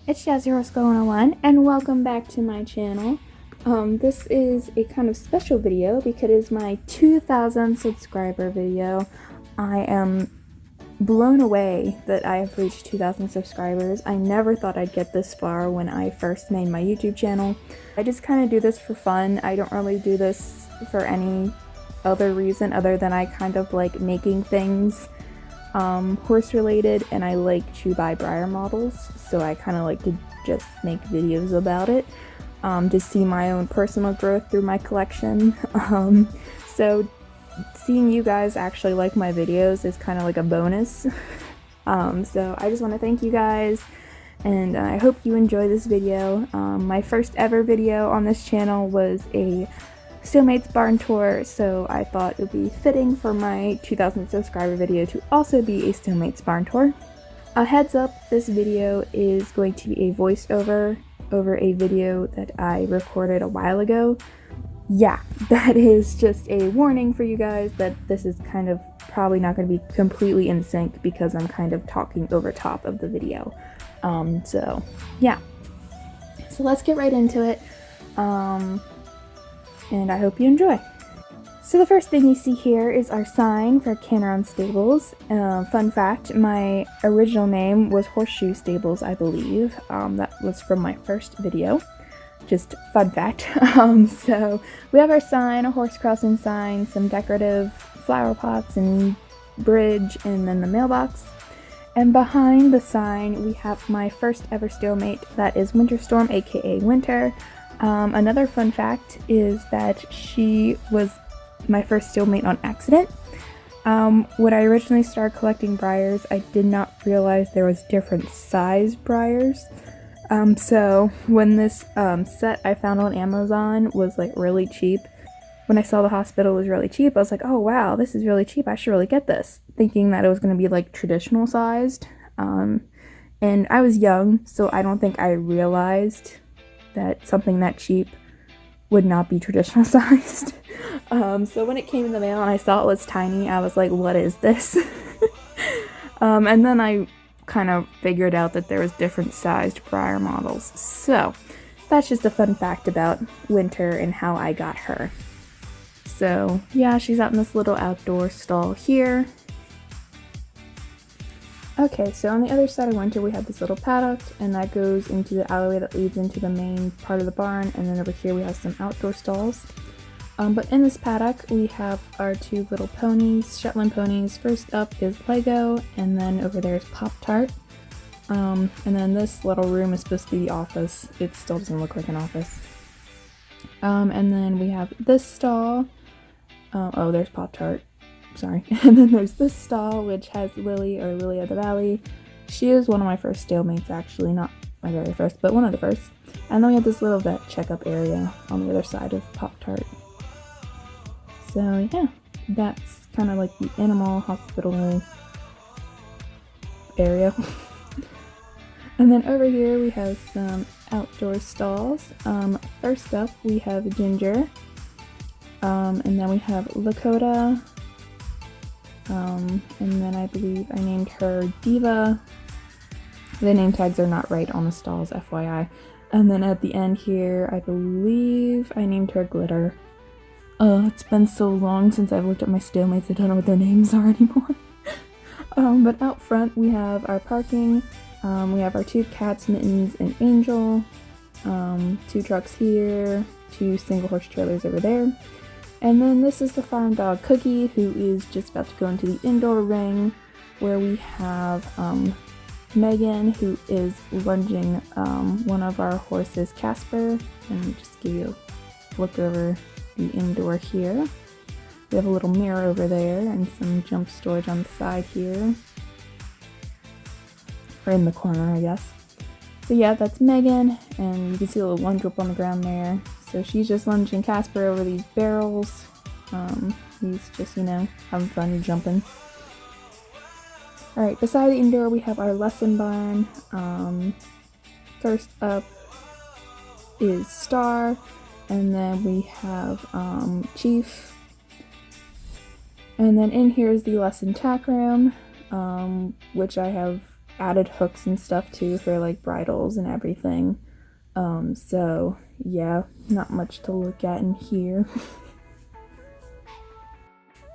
It's Jazzy101 and welcome back to my channel. This is a kind of special video because it is my 2,000 subscriber video. I am blown away that I have reached 2,000 subscribers. I never thought I'd get this far when I first made my YouTube channel. I just kind of do this for fun. I don't really do this for any other reason other than I kind of like making things horse related, and I like to buy Breyer models, so I kind of like to just make videos about it to see my own personal growth through my collection. So seeing you guys actually like my videos is kind of like a bonus. So I just want to thank you guys, and I hope you enjoy this video. My first ever video on this channel was a Stalemates barn tour, so I thought it would be fitting for my 2,000 subscriber video to also be a Stalemates barn tour. A heads up, this video is going to be a voiceover over a video that I recorded a while ago. Yeah, that is just a warning for you guys that this is kind of probably not going to be completely in sync because I'm kind of talking over top of the video. So yeah, so let's get right into it. And I hope you enjoy. So the first thing you see here is our sign for Canron Stables. Fun fact, my original name was Horseshoe Stables, I believe. That was from my first video. Just fun fact. So we have our sign, a horse crossing sign, some decorative flower pots and bridge, and then the mailbox. And behind the sign we have my first ever stalemate, that is Winterstorm, aka Winter. Another fun fact is that she was my first stalemate on accident. When I originally started collecting Breyers, I did not realize there was different size Breyers. So when this set I found on Amazon was like really cheap, when I saw the hospital was really cheap, I was like, oh wow, this is really cheap, I should really get this, thinking that it was going to be like traditional sized. And I was young, so I don't think I realized that something that cheap would not be traditional sized. So when it came in the mail and I saw it was tiny, I was like, what is this? And then I kind of figured out that there was different sized Breyer models. So that's just a fun fact about Winter and how I got her. So yeah, she's out in this little outdoor stall here. Okay, so on the other side of Winter we have this little paddock, and that goes into the alleyway that leads into the main part of the barn, and then over here we have some outdoor stalls. But in this paddock we have our two little ponies, Shetland ponies. First up is Lego, and then over there is Pop-Tart. And then this little room is supposed to be the office. It still doesn't look like an office. And then we have this stall. Oh, there's Pop-Tart. Sorry. And then there's this stall which has Lily, or Lily of the Valley. She is one of my first stalemates, actually, not my very first, but one of the first. And then we have this little vet checkup area on the other side of Pop-Tart. So yeah, that's kind of like the animal hospital area. And then over here we have some outdoor stalls. First up we have Ginger, and then we have Lakota. And then I believe I named her Diva. The name tags are not right on the stalls, FYI. And then at the end here, I believe I named her Glitter. It's been so long since I've looked at my stalemates, I don't know what their names are anymore. But out front we have our parking. We have our two cats, Mittens and Angel. Two trucks here, two single horse trailers over there. And then this is the farm dog Cookie, who is just about to go into the indoor ring, where we have Megan, who is lunging one of our horses, Casper. And just give you a look over the indoor here. We have a little mirror over there and some jump storage on the side here. Or in the corner, I guess. So yeah, that's Megan, and you can see a little lunge rope on the ground there. So she's just lunging Casper over these barrels. He's just, you know, having fun and jumping. Alright, beside the indoor we have our lesson barn. First up is Star, and then we have Chief. And then in here is the lesson tack room, which I have added hooks and stuff too for like bridles and everything. So yeah, not much to look at in here.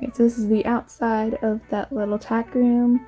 Right, so this is the outside of that little tack room.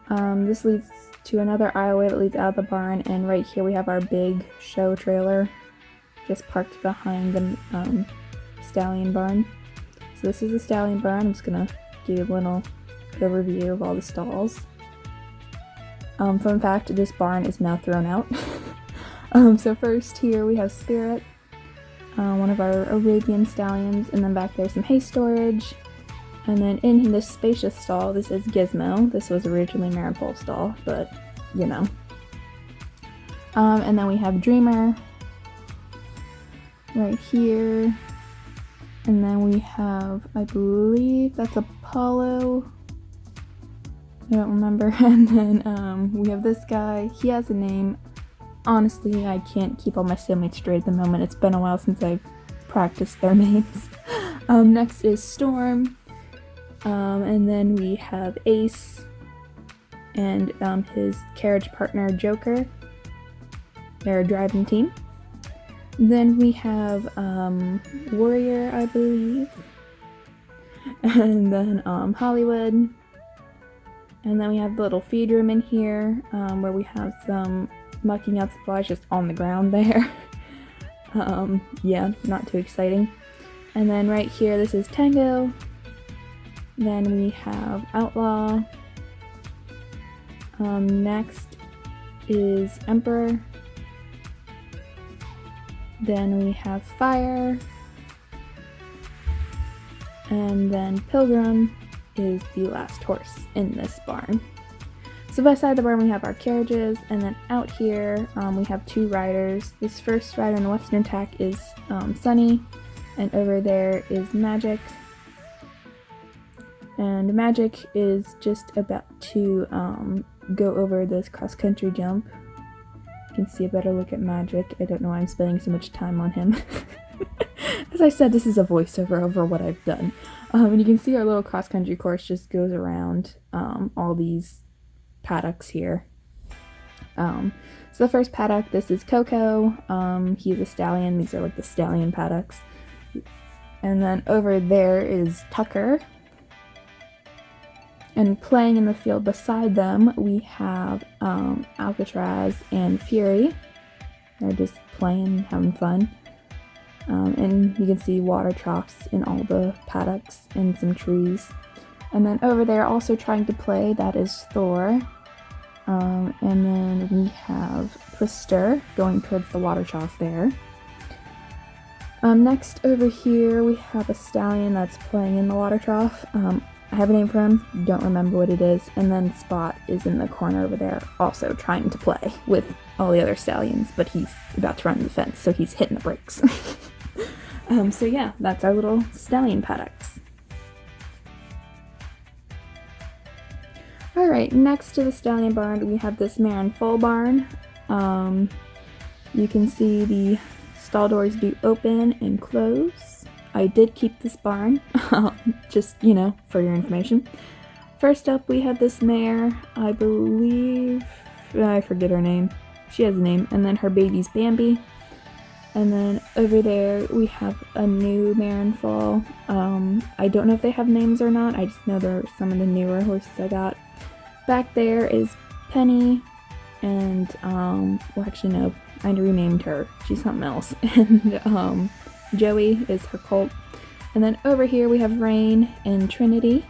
This leads to another aisleway that leads out of the barn, and right here we have our big show trailer just parked behind the stallion barn. So this is the stallion barn. I'm just gonna give you a little overview of all the stalls. Fun fact, this barn is now thrown out. So first here we have Spirit, one of our Arabian stallions, and then back there's some hay storage. And then in this spacious stall, this is Gizmo. This was originally Mare and Foal's stall, but you know. And then we have Dreamer right here. And then we have, I believe that's Apollo. I don't remember. And then we have this guy. He has a name. Honestly, I can't keep all my stablemates straight at the moment. It's been a while since I've practiced their names. Next is Storm. And then we have Ace and his carriage partner Joker. They're a driving team. Then we have Warrior, I believe. And then Hollywood. And then we have the little feed room in here where we have some mucking out supplies just on the ground there. Yeah, not too exciting. And then right here, this is Tango. Then we have Outlaw. Next is Emperor. Then we have Fire. And then Pilgrim is the last horse in this barn. So beside the barn we have our carriages, and then out here we have two riders. This first rider in the western tack is Sunny, and over there is Magic. And Magic is just about to go over this cross-country jump. You can see a better look at Magic. I don't know why I'm spending so much time on him. As I said, this is a voiceover over what I've done. And you can see our little cross-country course just goes around all these paddocks here. So the first paddock, this is Coco. He's a stallion. These are like the stallion paddocks. And then over there is Tucker. And playing in the field beside them, we have Alcatraz and Fury. They're just playing, having fun. And you can see water troughs in all the paddocks and some trees. And then over there, also trying to play, that is Thor. And then we have Twister going towards the water trough there. Next over here, we have a stallion that's playing in the water trough. I have a name for him, don't remember what it is. And then Spot is in the corner over there, also trying to play with all the other stallions, but he's about to run the fence, so he's hitting the brakes. So yeah, that's our little stallion paddocks. Alright, next to the stallion barn, we have this Mare and Foal barn. You can see the stall doors do open and close. I did keep this barn, just, you know, for your information. First up, we have this mare, I believe, I forget her name. She has a name, and then her baby's Bambi. And then over there, we have a new Mare and Foal. I don't know if they have names or not, I just know they're some of the newer horses I got. Back there is Penny, and, well actually no, I renamed her, she's something else. And, Joey is her colt. And then over here we have Rain and Trinity.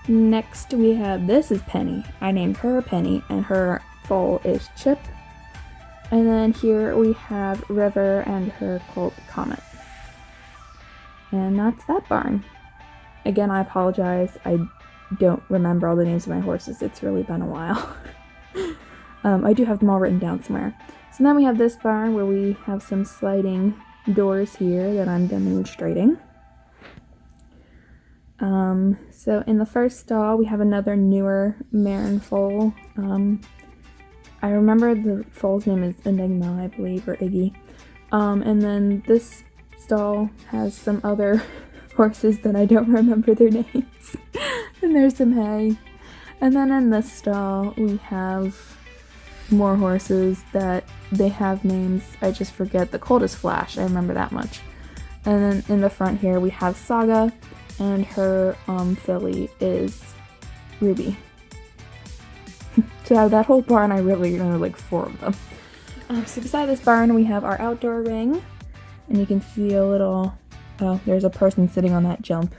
Next we have, this is Penny. I named her Penny, and her foal is Chip. And then here we have River and her colt Comet. And that's that barn. Again, I apologize. I don't remember all the names of my horses. It's really been a while. I do have them all written down somewhere. So now we have this barn where we have some sliding doors here that I'm demonstrating. So in the first stall we have another newer Mare and Foal. I remember the foal's name is Enigma, I believe, or Iggy. And then this stall has some other horses that I don't remember their names. And there's some hay. And then in this stall, we have more horses that they have names. I just forget. The colt is Flash. I remember that much. And then in the front here, we have Saga, and her filly is Ruby. So out of that whole barn, I really know like 4 of them. So beside this barn, we have our outdoor ring, and you can see a little, oh, there's a person sitting on that jump.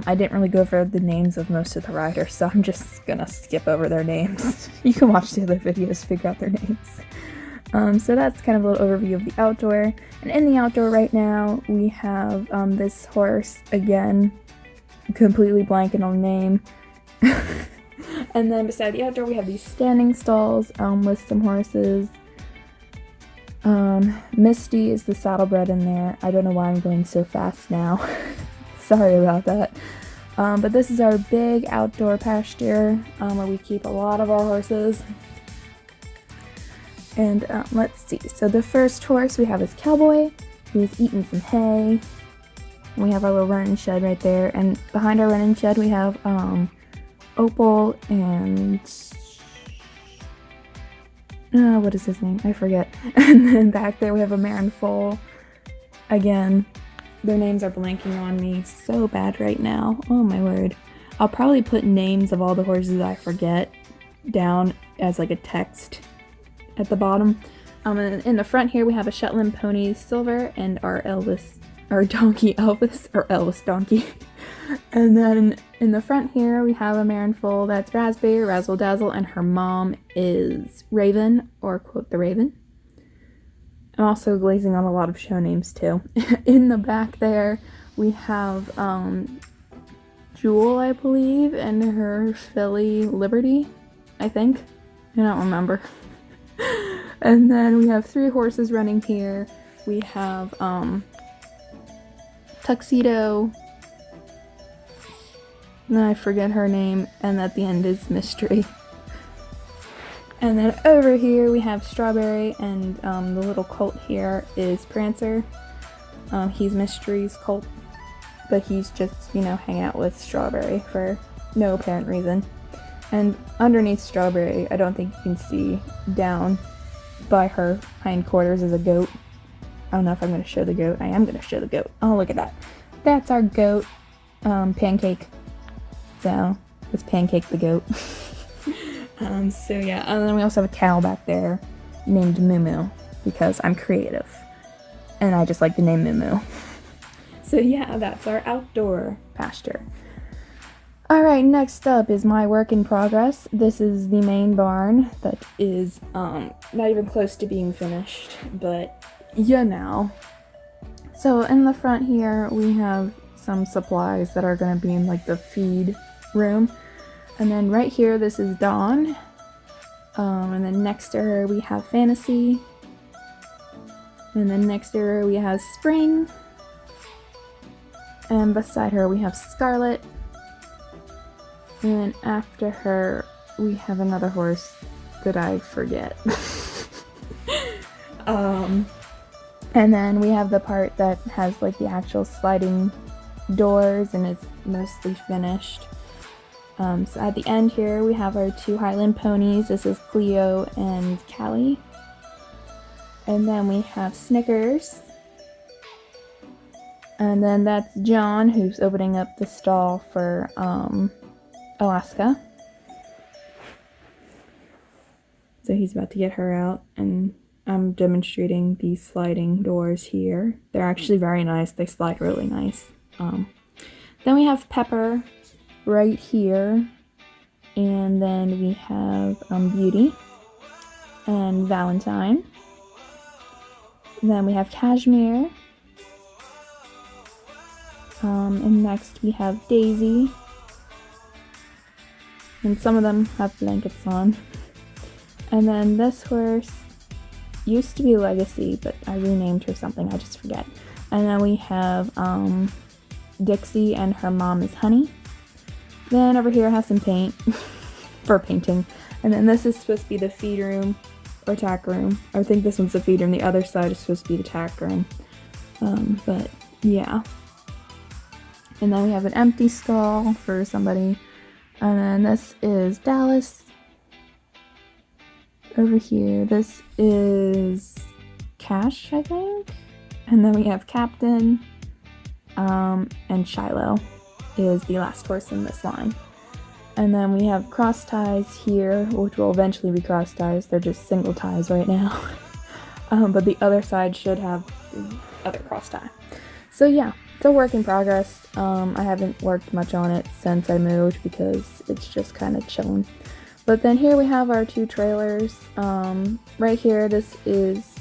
I didn't really go over the names of most of the riders, so I'm just gonna skip over their names. You can watch the other videos to figure out their names. So that's kind of a little overview of the outdoor. And in the outdoor right now, we have this horse, again, completely blanking on the name. And then beside the outdoor, we have these standing stalls with some horses. Misty is the saddlebred in there. I don't know why I'm going so fast now. Sorry about that. But this is our big outdoor pasture where we keep a lot of our horses. And let's see. So the first horse we have is Cowboy, who's eating some hay. We have our little running shed right there. And behind our running shed, we have Opal and what is his name? I forget. And then back there we have a mare and foal. Again, their names are blanking on me so bad right now. Oh my word. I'll probably put names of all the horses I forget down as like a text at the bottom. And in the front here we have a Shetland pony, Silver, and our donkey Elvis, or Elvis donkey. And then in the front here we have a mare and foal that's Raspberry, Razzle Dazzle, and her mom is Raven, or quote the Raven. I'm also glazing on a lot of show names too. In the back there we have Jewel, I believe, and her filly Liberty, I think. I don't remember. And then we have 3 horses running here. We have Tuxedo, I forget her name, and at the end is Mystery. And then over here we have Strawberry, and the little colt here is Prancer. He's Mystery's colt, but he's just, hanging out with Strawberry for no apparent reason. And underneath Strawberry, I don't think you can see, down by her hindquarters is a goat. I don't know if I'm going to show the goat. I am going to show the goat. Oh, look at that. That's our goat, Pancake. So, it's Pancake the goat. So yeah, and then we also have a cow back there named Moo, because I'm creative. And I just like the name Moo. So yeah, that's our outdoor pasture. Alright, next up is my work in progress. This is the main barn that is not even close to being finished, but So in the front here we have some supplies that are going to be in like the feed room. And then right here, this is Dawn. And then next to her we have Fantasy. And then next to her we have Spring. And beside her we have Scarlet. And then after her we have another horse that I forget. And then we have the part that has like the actual sliding doors and is mostly finished. So at the end here we have our 2 Highland ponies. This is Cleo and Callie. And then we have Snickers. And then that's John, who's opening up the stall for Alaska. So he's about to get her out, and I'm demonstrating these sliding doors here. They're actually very nice. They slide really nice. Then we have Pepper right here, and then we have Beauty and Valentine. Then we have Cashmere, and next we have Daisy, and some of them have blankets on. And then this horse used to be Legacy, but I renamed her something, I just forget. And then we have Dixie, and her mom is Honey. Then over here I have some paint for painting. And then this is supposed to be the feed room or tack room. I think this one's the feed room. The other side is supposed to be the tack room. But yeah. And then we have an empty stall for somebody. And then this is Dallas. Over here, this is Cash, I think. And then we have Captain, and Shiloh is the last horse in this line. And then we have cross ties here, which will eventually be cross ties. They're just single ties right now. But the other side should have the other cross tie. So yeah, it's a work in progress. I haven't worked much on it since I moved because it's just kind of chilling. But then here we have our 2 trailers. Right here, this is,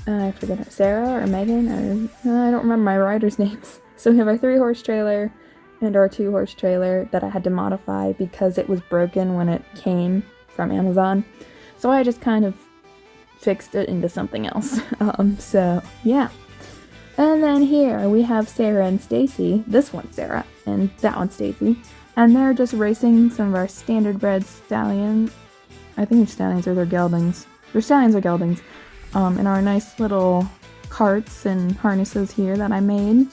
I forget her, Sarah or Megan, or I don't remember my rider's names. So we have our 3-horse trailer and our 2-horse trailer that I had to modify because it was broken when it came from Amazon. So I just kind of fixed it into something else. So yeah. And then here we have Sarah and Stacy. This one's Sarah and that one's Stacy. And they're just racing some of our standard bred stallion. I think it's stallions or they're geldings. They're stallions or geldings. In our nice little carts and harnesses here that I made.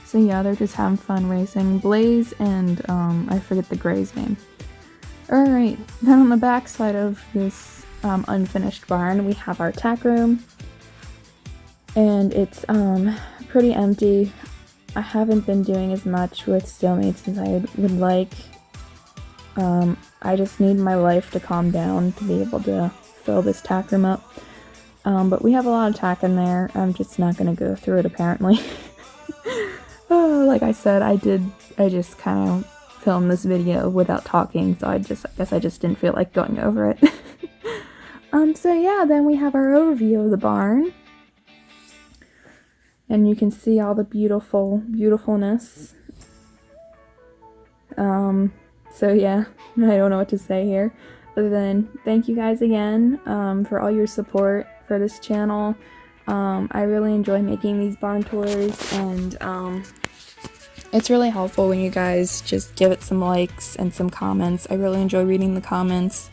So yeah, they're just having fun racing. Blaze and I forget the gray's name. Alright, then on the back side of this unfinished barn, we have our tack room. And it's pretty empty. I haven't been doing as much with Stablemates as I would like. I just need my life to calm down to be able to fill this tack room up. But we have a lot of tack in there. I'm just not going to go through it apparently. Like I said, I just kind of filmed this video without talking, so I guess I just didn't feel like going over it. So yeah, then we have our overview of the barn. And you can see all the beautifulness. So yeah, I don't know what to say here. Other than thank you guys again for all your support for this channel. I really enjoy making these barn tours, and it's really helpful when you guys just give it some likes and some comments. I really enjoy reading the comments.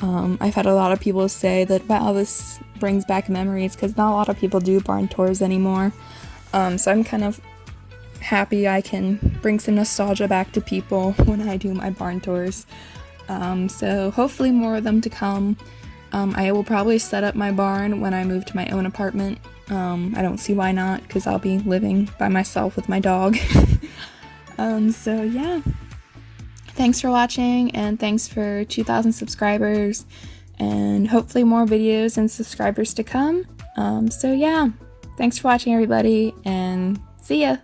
I've had a lot of people say that, wow, this brings back memories, because not a lot of people do barn tours anymore. So I'm kind of happy I can bring some nostalgia back to people when I do my barn tours. So hopefully more of them to come. I will probably set up my barn when I move to my own apartment. I don't see why not, because I'll be living by myself with my dog. So yeah. Thanks for watching, and thanks for 2,000 subscribers, and hopefully more videos and subscribers to come. So yeah. Thanks for watching, everybody, and see ya!